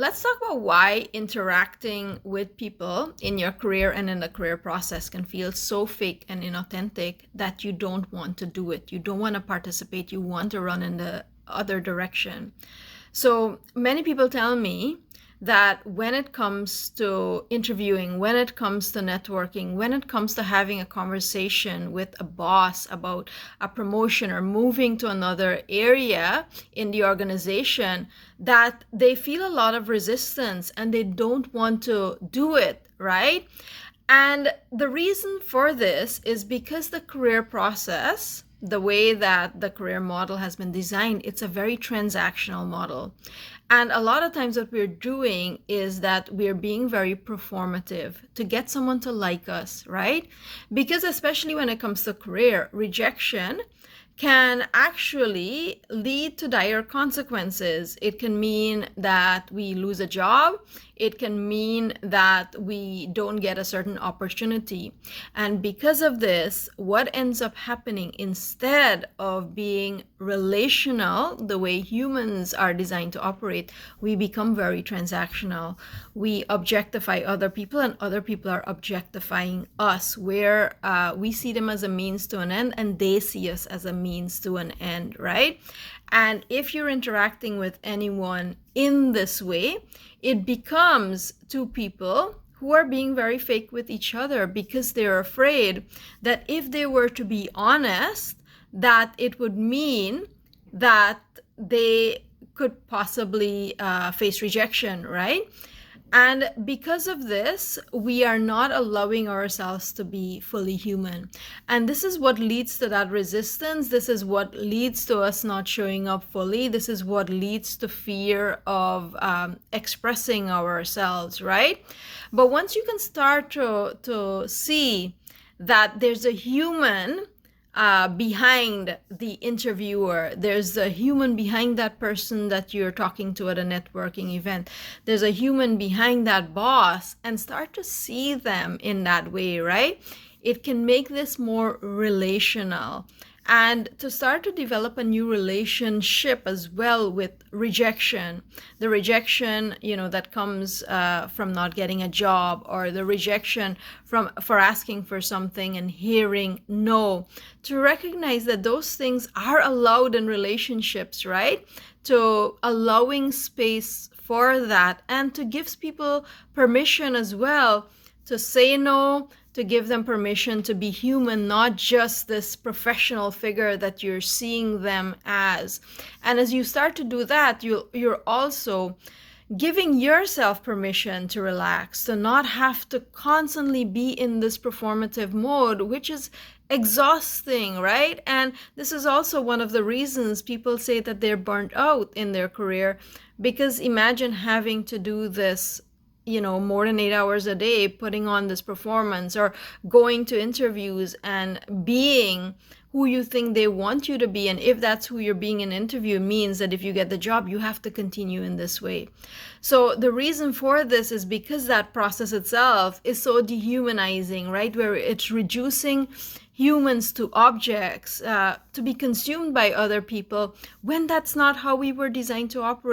let's talk about why interacting with people in your career and in the career process can feel so fake and inauthentic that you don't want to do it. You don't want to participate. You want to run in the other direction. So many people tell me that when it comes to interviewing, when it comes to networking, when it comes to having a conversation with a boss about a promotion or moving to another area in the organization, that they feel a lot of resistance and they don't want to do it, right? And the reason for this is because the career process, the way that the career model has been designed, it's a very transactional model. And a lot of times what we're doing is that we're being very performative to get someone to like us, right? Because especially when it comes to career, rejection can actually lead to dire consequences. It can mean that we lose a job. It can mean that we don't get a certain opportunity. And because of this, what ends up happening, instead of being relational, the way humans are designed to operate, we become very transactional. We objectify other people and other people are objectifying us, where we see them as a means to an end and they see us as a means to an end, right? And if you're interacting with anyone in this way, it becomes two people who are being very fake with each other because they're afraid that if they were to be honest, that it would mean that they could possibly face rejection, right? And because of this, we are not allowing ourselves to be fully human. And this is what leads to that resistance. This is what leads to us not showing up fully. This is what leads to fear of expressing ourselves, right? But once you can start to see that there's a human behind the interviewer, there's a human behind that person that you're talking to at a networking event, there's a human behind that boss, and start to see them in that way, right? It can make this more relational. And to start to develop a new relationship as well with rejection, the rejection, that comes from not getting a job, or the rejection for asking for something and hearing no, to recognize that those things are allowed in relationships, right? To allowing space for that, and to give people permission as well to say no, to give them permission to be human, not just this professional figure that you're seeing them as. And as you start to do that, you're also giving yourself permission to relax, to not have to constantly be in this performative mode, which is exhausting, right? And this is also one of the reasons people say that they're burnt out in their career, because imagine having to do this more than 8 hours a day, putting on this performance, or going to interviews and being who you think they want you to be. And if that's who you're being in an interview, means that if you get the job, you have to continue in this way. So the reason for this is because that process itself is so dehumanizing, right? Where it's reducing humans to objects, to be consumed by other people, when that's not how we were designed to operate.